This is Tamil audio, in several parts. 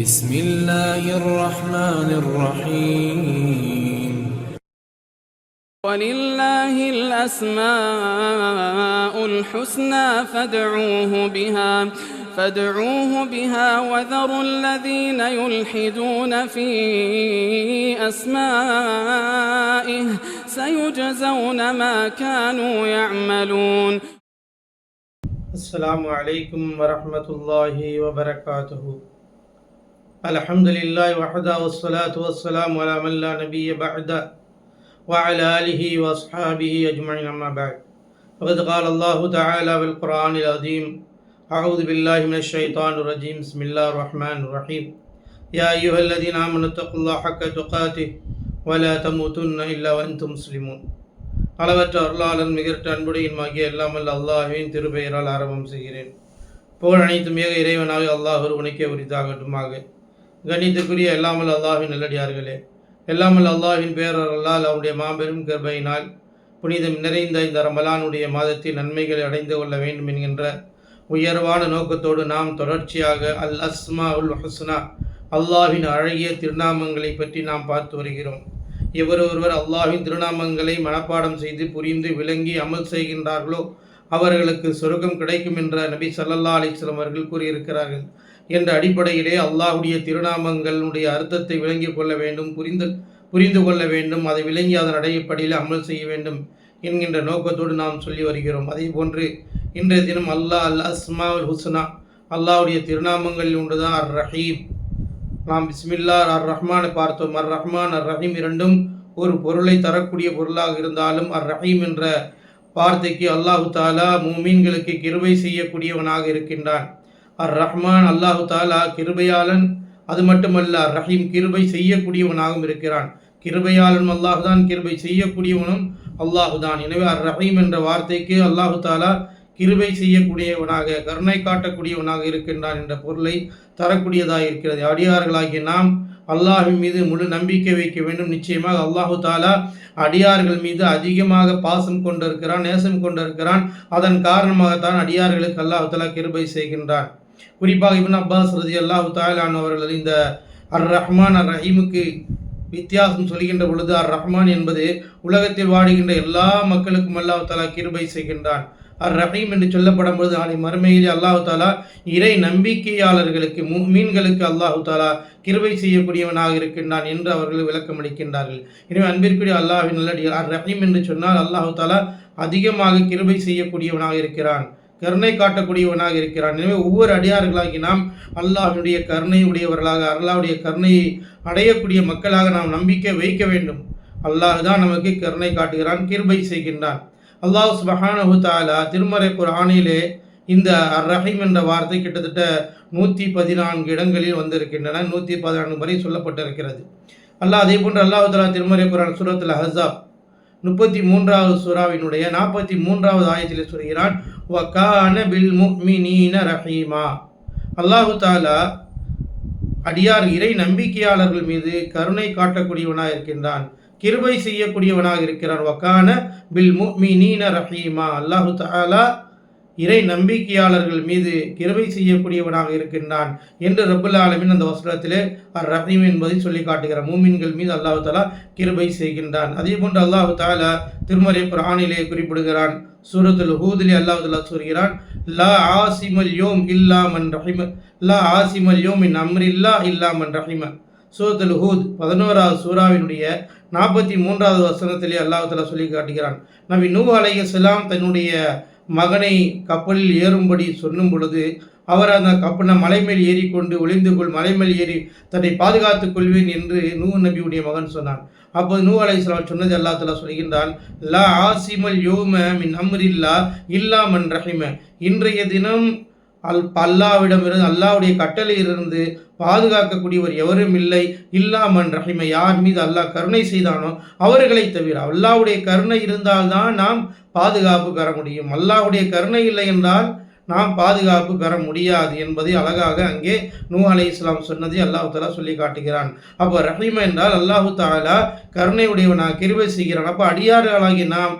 بسم الله الرحمن الرحيم ولله الأسماء الحسنى فادعوه بها وذروا الذين يلحدون في أسمائه سيجزون ما كانوا يعملون. السلام عليكم ورحمة الله وبركاته. الحمد لله وحده والصلاة والسلام على من لا نبي بعده وعلى آله وأصحابه أجمعين أما بعد. وقد قال الله تعالى بالقرآن العظيم: أعوذ بالله من الشيطان الرجيم. بسم الله الرحمن الرحيم. يا أيها الذين آمنوا اتقوا الله حق تقاته ولا تموتن إلا وأنتم مسلمون. அளவற்ற அருளாளன் மிகற்ற அன்புடையன்மாகிய எல்லாமல் அல்லாஹ்வின் திருப்பெயரால் ஆரம்பம் செய்கிறேன். புகழ் அனைத்தும் ஏக இறைவனாக அல்லாஹ் ஒருவனுக்கே உரித்தாகட்டுமாக. கண்ணியத்திற்குரிய எல்லாமல் அல்லாஹ்வின் நல்லடியார்களே, எல்லாமல் அல்லாஹ்வின் பேரர்களால் அவருடைய மாபெரும் கிருபையினால் புனிதம் நிறைந்த இந்த ரமலானுடைய மாதத்தில் நன்மைகளை அடைந்து கொள்ள வேண்டும் என்கின்ற உயர்வான நோக்கத்தோடு நாம் தொடர்ச்சியாக அல் அஸ்மா உல் ஹுஸ்னா, அல்லாஹ்வின் அழகிய திருநாமங்களை பற்றி நாம் பார்த்து வருகிறோம். ஒருவர் அல்லாஹ்வின் திருநாமங்களை மனப்பாடம் செய்து புரிந்து விளங்கி அமல் செய்கின்றார்களோ அவர்களுக்கு சொர்க்கம் கிடைக்கும் என்ற நபி ஸல்லல்லாஹு அலைஹி வஸல்லம் அவர்கள் கூறியிருக்கிறார்கள். என்ற அடிப்படையிலே அல்லாஹ்வுடைய திருநாமங்களுடைய அர்த்தத்தை விளங்கி கொள்ள வேண்டும், புரிந்து கொள்ள வேண்டும், அதை விளங்கி அதன் அடிப்படையில் அமல் செய்ய வேண்டும் என்கின்ற நோக்கத்தோடு நாம் சொல்லி வருகிறோம். அதே போன்று இன்றைய தினம் அல் அஸ்மா உல் ஹுஸ்னா, அல்லாஹ்வுடைய திருநாமங்களில் ஒன்றுதான் அர் ரஹீம். நாம் பிஸ்மில்லா அர் ரஹ்மானை பார்த்தோம். அர் ரஹ்மான் அர் ரஹீம் இரண்டும் ஒரு பொருளை தரக்கூடிய பொருளாக இருந்தாலும் அர் ரஹீம் என்ற வார்த்தைக்கு அல்லாஹு தாலா முஃமின்களுக்கு கிருபை செய்யக்கூடியவனாக இருக்கின்றான். அர் ரஹ்மான் அல்லாஹு தாலா கிருபையாளன். அது மட்டுமல்ல, அர் ரஹீம் கிருபை செய்யக்கூடியவனாகவும் இருக்கிறான். கிருபையாளன் அல்லாஹு தான், கிருபை செய்யக்கூடியவனும் அல்லாஹு தான். எனவே அர் ரஹீம் என்ற வார்த்தைக்கு அல்லாஹு தாலா கிருபை செய்யக்கூடியவனாக, கருணை காட்டக்கூடியவனாக இருக்கின்றான் என்ற பொருளை தரக்கூடியதாக இருக்கிறது. அடியார்களாகிய நாம் அல்லாஹின் மீது முழு நம்பிக்கை வைக்க வேண்டும். நிச்சயமாக அல்லாஹு தாலா அடியார்கள் மீது அதிகமாக பாசம் கொண்டிருக்கிறான், நேசம் கொண்டிருக்கிறான். அதன் காரணமாகத்தான் அடியார்களுக்கு அல்லாஹு தாலா கிருபை செய்கின்றான். குறிப்பாக இப்னு அப்பாஸ் ரலியல்லாஹு தஆலா அவர்கள் இந்த அர் ரஹ்மான் அர் ரஹீமுக்கு வித்தியாசம் சொல்கின்ற பொழுது, அர் ரஹ்மான் என்பது உலகத்தில் வாடுகின்ற எல்லா மக்களுக்கும் அல்லாஹு தாலா கிருபை செய்கின்றான். அர் ரஹீம் என்று சொல்லப்படும் பொழுது நாளை மறுமையிலே அல்லாஹு தாலா இறை நம்பிக்கையாளர்களுக்கு, முஃமின்களுக்கு அல்லாஹு தாலா கிருபை செய்யக்கூடியவனாக இருக்கின்றான் என்று அவர்கள் விளக்கம் அளிக்கின்றார்கள். எனவே அன்பிற்குரிய அல்லாஹ்வின் நல்லடியார், அர் ரஹீம் என்று சொன்னால் அல்லாஹு தாலா அதிகமாக கிருபை செய்யக்கூடியவனாக இருக்கிறான், கருணை காட்டக்கூடியவனாக இருக்கிறான். எனவே ஒவ்வொரு அடியார்களாகி நாம் அல்லாஹ்வுடைய கருணை உடையவர்களாக, அல்லாஹ்வுடைய கருணையை அடையக்கூடிய மக்களாக நாம் நம்பிக்கை வைக்க வேண்டும். அல்லாஹ் தான் நமக்கு கருணை காட்டுகிறான், கிருபை செய்கின்றான். அல்லாஹ் சுப்ஹானஹு தஆலா திருமறை குர்ஆனிலே இந்த அர் ரஹீம் என்ற வார்த்தை கிட்டத்தட்ட 114 இடங்களில் வந்திருக்கின்றன. 114 முறை சொல்லப்பட்டிருக்கிறது. அல்லாஹ் அதே போன்று அல்லாஹ் தஆலா திருமறை குர்ஆன் சூரத்துல் அஹ்ஸாப் 33வது சூராவினுடைய 43வது ஆயத்திலே சொல்கிறான், வகான பில் முஃமினீன ரஹீமா. அல்லாஹ் தஆலா அடியார் இறை நம்பிக்கையாளர்கள் மீது கருணை காட்டக்கூடியவனாக இருக்கின்றான், கிருபை செய்யக்கூடியவனாக இருக்கிறான். வகான பில் முஃமினீன ரஹீமா. அல்லாஹு தஆலா இறை நம்பிக்கையாளர்கள் மீது கிருபை செய்யக்கூடியவனாக இருக்கின்றான் என்று ரப்புல் ஆலமீன் அந்த வசனத்திலே அர் ரஹீம் என்பதை சொல்லி காட்டுகிறார். மூமின்கள் மீது அல்லாஹு தஆலா கிருபை செய்கின்றான். அதே போன்று அல்லாஹு தஆலா திருமறை குர்ஆனிலே குறிப்பிடுகிறான். சூரத்துல் ஹூதிலே அல்லாஹு தஆலா சொல்கிறான், லா ஆசிமல் யௌம் இல்லா மன் ரஹிம, லா ஆசிமல் யௌம் மின் அம்ரில்லா இல்லா மன் ரஹிம. சூரத்துல் ஹூத் 11வது சூராவினுடைய 43வது வசனத்திலே அல்லாஹ் தஆலா சொல்லி காட்டுகிறான். நபி நூஹ் அலைஹிஸ்ஸலாம் தன்னுடைய மகனை கப்பலில் ஏறும்படி சொல்லும் பொழுது அவர் அந்த கப்பல் மலை மேல் ஏறிக்கொண்டு ஒளிந்து கொள், மலை மேல் ஏறி தன்னை பாதுகாத்துக் கொள்வேன் என்று நூஹ் நபியுடைய மகன் சொன்னான். அப்போது நூஹ் அலைஹிஸ்ஸலாம் சொன்னது அல்லாஹ் தஆலா சொல்கின்றான், லா ஆசிமல் யௌம மின் அம்ரில்லா இல்லா மன் ரஹிம. இன்றைய தினம் அல்லாஹ்விடமிருந்து, அல்லாஹ்வுடைய கட்டளையிலிருந்து பாதுகாக்கக்கூடியவர் எவரும் இல்லை, இல்லாமன் ரஹிம, யார் மீது அல்லாஹ் கருணை செய்தானோ அவர்களை தவிர. அல்லாஹ்வுடைய கருணை இருந்தால்தான் நாம் பாதுகாப்பு பெற முடியும். அல்லாஹ்வுடைய கருணை இல்லை என்றால் நாம் பாதுகாப்பு பெற முடியாது என்பதை அழகாக அங்கே நூஹ் அலைஹிஸ்ஸலாம் சொன்னதை அல்லாஹ் தஆலா சொல்லி காட்டுகிறான். அப்போ ரஹீம் என்றால் அல்லாஹு தஆலா கருணை உடையவனாக கிருபை செய்கிறான். அப்போ அடியார்களாகி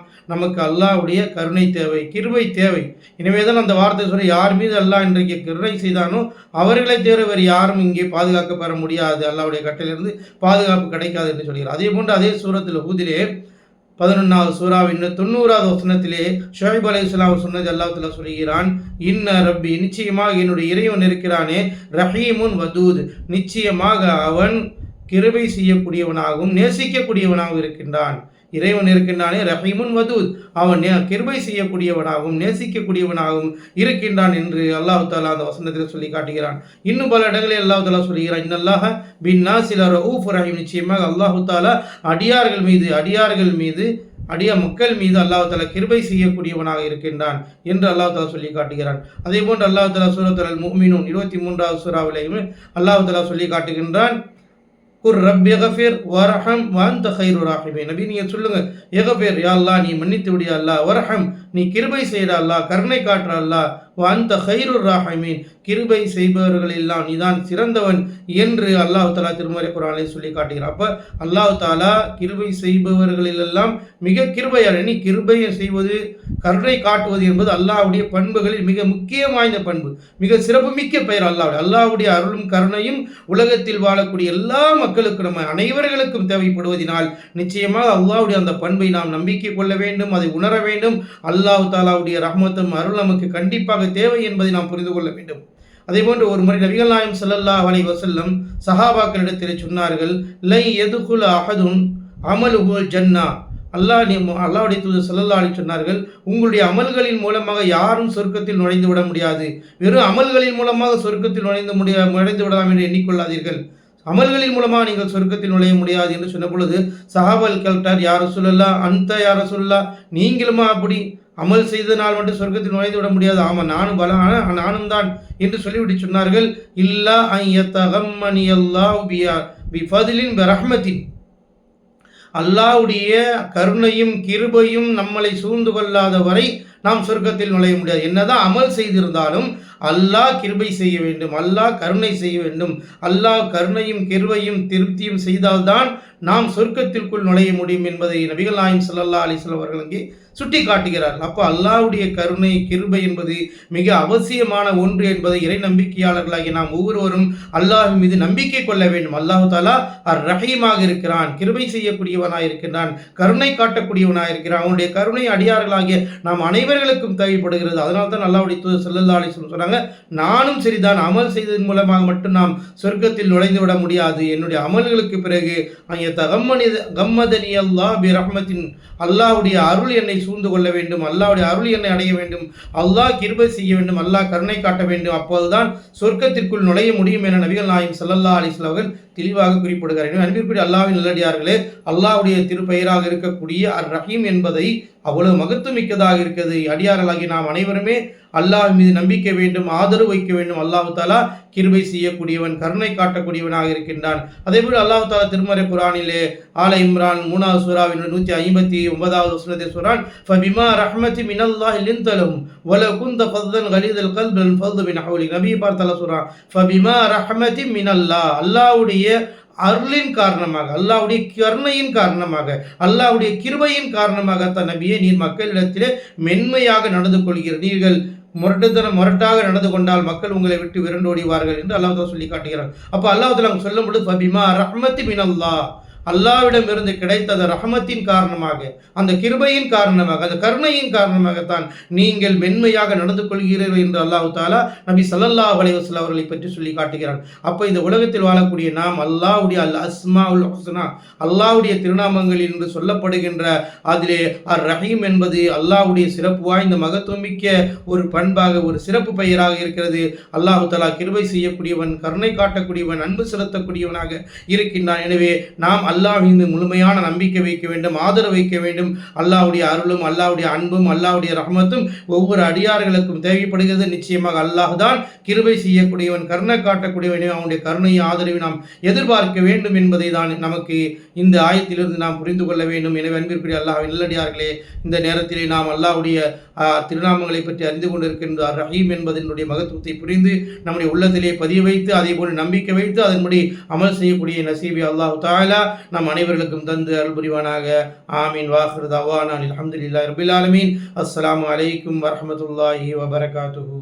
நமக்கு அல்லாஹ்வுடைய கருணை தேவை, கிருபை தேவை. எனவே தான் அந்த வார்த்தை சொல்லி யார் மீது அல்லாஹ் இன்றைக்கு கருணை செய்தானோ அவர்களை தேவை வேறு யாரும் இங்கே பாதுகாக்க பெற முடியாது, அல்லாஹ்வுடைய கட்டளையிலிருந்து பாதுகாப்பு கிடைக்காது என்று சொல்கிறார். அதே போன்று அதே சூரத்தில் ஹூதிலே 11வது சூராவின் 90வது வசனத்திலே ஷுஐப் அலைஹிஸ்ஸலாம் சொன்னது அல்லாஹ் தஆலா சொல்கிறான், இன்ன ரப்பி, நிச்சயமாக என்னுடைய இறைவன் இருக்கிறானே, ரஹீமுன் வதூத், நிச்சயமாக அவன் கிருபை செய்யக்கூடியவனாகவும் நேசிக்கக்கூடியவனாகவும் இருக்கின்றான். இறைவன் இருக்கின்றானே ரஹீமுன் வதூத், அவன் கிருபை செய்யக்கூடியவனாகவும் நேசிக்கக்கூடியவனாகவும் இருக்கின்றான் என்று அல்லாஹ் தஆலா அந்த வசனத்தில் சொல்லி காட்டுகிறான். இன்னும் பல இடங்களில் அல்லாஹ் தஆலா சொல்கிறான், இன்னல்லாஹ பின்னாஸி லரஊஃபுர் ரஹீம், நிச்சயமாக அல்லாஹ் தஆலா அடியார்கள் மீது மக்கள் மீது அல்லாஹ் தஆலா கிருபை செய்யக்கூடியவனாக இருக்கின்றான் என்று அல்லாஹ் தஆலா சொல்லி காட்டுகிறான். அதே போன்று அல்லாஹ் தஆலா சூரத்துல் முஃமினூன் 23வது சூராவிலேயும் அல்லாஹ் தஆலா சொல்லி காட்டுகின்றான், குர் ரப்பி கஃபிர் வர்ஹம் வஅன்த கைரு ராஹிமீன். நபி நீங்க சொல்லுங்க, யகஃபிர், யா அல்லாஹ் நீ மன்னித்து விடு அல்லாஹ், வர்ஹம் நீ கிருபை செய்யற அல்லாஹ், கருணை காட்டுற அல்லாஹ், வஅன்த கைரு ராஹிமீன் கிருபை செய்பவர்கள் எல்லாம் நீதான் சிறந்தவன் என்று அல்லாஹ் தஆலா திருமறை குர்ஆனிலே சொல்லி காட்டுகிறார். அப்ப அல்லாஹ் தஆலா கிருபை செய்பவர்களிலெல்லாம் மிக கிருபையாளர். நீ கிருபையை செய்வது, கருணை காட்டுவது என்பது அல்லாஹ்வுடைய பண்புகளில் மிக முக்கிய வாய்ந்த பண்பு, மிக சிறப்புமிக்க பெயர் அல்லாஹ்வுடைய அருளும் கருணையும் உலகத்தில் வாழக்கூடிய எல்லா மக்களுக்கும் நம்ம அனைவர்களுக்கும் தேவைப்படுவதனால் நிச்சயமாக அல்லாஹ்வுடைய அந்த பண்பை நாம் நம்பிக்கை கொள்ள வேண்டும், அதை உணர வேண்டும். அல்லாஹ் தஆலாவுடைய ரஹ்மத்தும் அருள் நமக்கு கண்டிப்பாக தேவை என்பதை நாம் புரிந்து கொள்ள வேண்டும். அதே போன்று ஒரு முறை நபிகள் நாயகம் ஸல்லல்லாஹு அலைஹி வஸல்லம் சஹாபாக்களிடத்தில் சொன்னார்கள், லை யதுகுல் அஹதுன் அமலுஹுல் ஜன்னா, அல்லாஹ்வுடைய தூதர் ஸல்லல்லாஹு அலைஹி சொன்னார்கள், உங்களுடைய அமல்களின் மூலமாக யாரும் சொர்க்கத்தில் நுழைந்து விட முடியாது. வெறும் அமல்களின் மூலமாக சொர்க்கத்தில் நுழைந்து விடலாம் என்று எண்ணிக்கொள்ளாதீர்கள். அமல்களின் மூலமாக நீங்கள் சொர்க்கத்தில் நுழைய முடியாது என்று சொன்ன பொழுது சஹாபாக்கள் கேட்டார், யா ரசூலல்லாஹ், அந்த யா ரசூலல்லாஹ், நீங்களுமா அப்படி அமல் செய்தனால் மட்டும் சொர்க்கத்தில் நுழைந்து விட முடியாது? ஆமாம், நானும் தான் என்று சொல்லிவிட்டு சொன்னார்கள், இல்லா ஐயத்தகம்மனி அல்லாஹ் பிஃபத்லின் பிரஹ்மத்தின், அல்லாஹ்வுடைய கருணையும் கிருபையும் நம்மளை சூழ்ந்து கொள்ளாத வரை நாம் சொர்க்கத்தில் நுழைய முடியாது. என்னதான் அமல் செய்திருந்தாலும் அல்லாஹ் கிருபை செய்ய வேண்டும், அல்லாஹ் கருணை செய்ய வேண்டும். அல்லாஹ் கருணையும் கிருபையும் திருப்தியும் செய்தால்தான் நாம் சொர்க்கத்திற்குள் நுழைய முடியும் என்பதை நபிகள் நாயகம் ஸல்லல்லாஹு அலைஹி வஸல்லம் அவர்கள் அங்கே சுட்டி காட்டுகிறார்கள். அப்போ அல்லாஹ்வுடைய கருணை கிருபை என்பது மிக அவசியமான ஒன்று என்பதை இறை நம்பிக்கையாளர்களாகிய நாம் ஒவ்வொருவரும் அல்லாஹ் மீது நம்பிக்கை கொள்ள வேண்டும். அல்லாஹ் தஆலா அர் ரஹீமாக இருக்கிறான், கிருபை செய்யக்கூடியவனாக இருக்கின்றான், கருணை காட்டக்கூடியவனாக இருக்கிறான். அவனுடைய கருணை அடியார்களாகிய நாம் அனைவர்களுக்கும் தேவைப்படுகிறது. அதனால தான் அல்லாஹ்வுடைய தூதர் ஸல்லல்லாஹு அலைஹி வஸல்லம் சொன்னாங்க, நானும் சரிதான், அமல் செய்ததன் மூலமாக மட்டும் நாம் சொர்க்கத்தில் நுழைந்து விட முடியாது. என்னுடைய அமல்களுக்கு பிறகு கம்மதனி அல்லாஹ் பி ரஹ்மத்தின், அல்லாஹ்வுடைய அருள் என்னை சூழ்ந்து கொள்ள வேண்டும், அல்லாஹ்வுடைய அருள் என்னை அடைய வேண்டும், அல்லாஹ் கிருபை செய்ய வேண்டும், அல்லாஹ் கருணை காட்ட வேண்டும், அப்போதுதான் சொர்க்கத்திற்குள் நுழைய முடியும் என நபிகள் நாயகம் ஸல்லல்லாஹு அலைஹி வஸல்லம் அவர்கள் தெளிவாக குறிப்பிடுகிறார்கள். அன்பிற்குரிய அல்லாஹ்வின் நல்லடியார்களே, அல்லாஹ்வுடைய திருப்பெயராக இருக்கக்கூடிய அர் ரஹீம் என்பதை அவ்வளவு மகத்துவமிக்கதாக இருக்கிறது. அடியார்களாகி நாம் அனைவருமே அல்லாஹ் மீது நம்பிக்கை வேண்டும், ஆதரவு வைக்க வேண்டும். அல்லாஹ் தஆலா கிருபை செய்யக்கூடியவன், கருணை காட்டக்கூடியவனாக இருக்கின்றான். அதேபோல் அல்லாஹ் தஆலா திருமறை குர்ஆனிலே ஆல இம்ரான் 3வது சூராவின் 159வது வசனத்தில் சொல்றான், ஃபபிமா ரஹ்மத்தி மினல்லாஹி லின்தலஹும் வலவ் குன்த ஃபzzன் கலீதல் கல்பி லன்ஃபது மின் ஹவ்லிக். நபி பார்த்தா சொல்றான், ஃபபிமா ரஹ்மத்தி மினல்லாஹ், அல்லாஹ்வுடைய அருளின் காரணமாக, அல்லாஹ்வுடைய கருணையின் காரணமாக, அல்லாஹ்வுடைய கிருபையின் காரணமாக தான் நபியே நீர் மக்களிடத்திலே மென்மையாக நடந்து கொள்கிறீர்கள். நீங்கள் முரட்டாக நடந்து கொண்டால் மக்கள் உங்களை விட்டு விரண்டோடிவார்கள் என்று அல்லாஹ் தஆலா சொல்லி காட்டுகிறார். அப்போ அல்லாஹ் தஆலா சொல்லும் பொழுது ஃபபிமா ரஹ்மத்தி மினல்லாஹ், அல்லாஹ்விடமிருந்து கிடைத்த அந்த ரஹமத்தின் காரணமாக, அந்த கிருபையின் காரணமாக, அந்த கருணையின் காரணமாகத்தான் நீங்கள் மென்மையாக நடந்து கொள்கிறீர்கள் என்று அல்லாஹ் தஆலா நபி ஸல்லல்லாஹு அலைஹி வஸல்லம் அவர்களை பற்றி சொல்லி காட்டுகிறார். அப்போ இந்த உலகத்தில் வாழக்கூடிய நாம் அல்லாஹ்வுடைய அல் அஸ்மாஉல் ஹுஸ்னா, அல்லாஹ்வுடைய திருநாமங்கள் என்று சொல்லப்படுகின்ற அதிலே அர் ரஹீம் என்பது அல்லாஹ்வுடைய சிறப்பு வாய்ந்த மகத்துவமிக்க ஒரு பண்பாக, ஒரு சிறப்பு பெயராக இருக்கிறது. அல்லாஹ் தஆலா கிருபை செய்யக்கூடியவன், கருணை காட்டக்கூடியவன், அன்பு செலுத்தக்கூடியவனாக இருக்கின்றான். எனவே நாம் அல்லாஹ் மீது முழுமையான நம்பிக்கை வைக்க வேண்டும், ஆதரவு வைக்க வேண்டும். அல்லாஹ்வுடைய அருளும் அல்லாஹ்வுடைய அன்பும் அல்லாஹ்வுடைய ரஹ்மத்தும் ஒவ்வொரு அடியார்களுக்கும் தேவைப்படுகிறது. நிச்சயமாக அல்லாஹ் தான் கிருபை செய்யக்கூடியவன், கருணை காட்டக்கூடியவன். அவனுடைய கருணையை ஆதரவை நாம் எதிர்பார்க்க வேண்டும் என்பதை தான் நமக்கு இந்த ஆயத்திலிருந்து நாம் புரிந்து கொள்ள வேண்டும். எனவே அன்பிற்குரிய அல்லாஹ்வின் நல்லடியார்களே, இந்த நேரத்திலே நாம் அல்லாஹ்வுடைய திருநாமங்களை பற்றி அறிந்து கொண்டிருக்கின்ற ரஹீம் என்பதனுடைய மகத்துவத்தை புரிந்து நம்முடைய உள்ளத்திலே பதிய வைத்து அதே போல நம்பிக்கை வைத்து அதன்படி அமல் செய்யக்கூடிய நசீபி அல்லாஹ் தஆலா நம் அனைவர்களுக்கும் தந்து அருள் புரிவானாக. ஆமீன். வாஹிரு தஅவானா அல்ஹம்துலில்லாஹி ரப்பில் ஆலமீன். அஸ்ஸலாமு அலைக்கும் வரஹ்மத்துல்லாஹி வபரகாத்துஹு.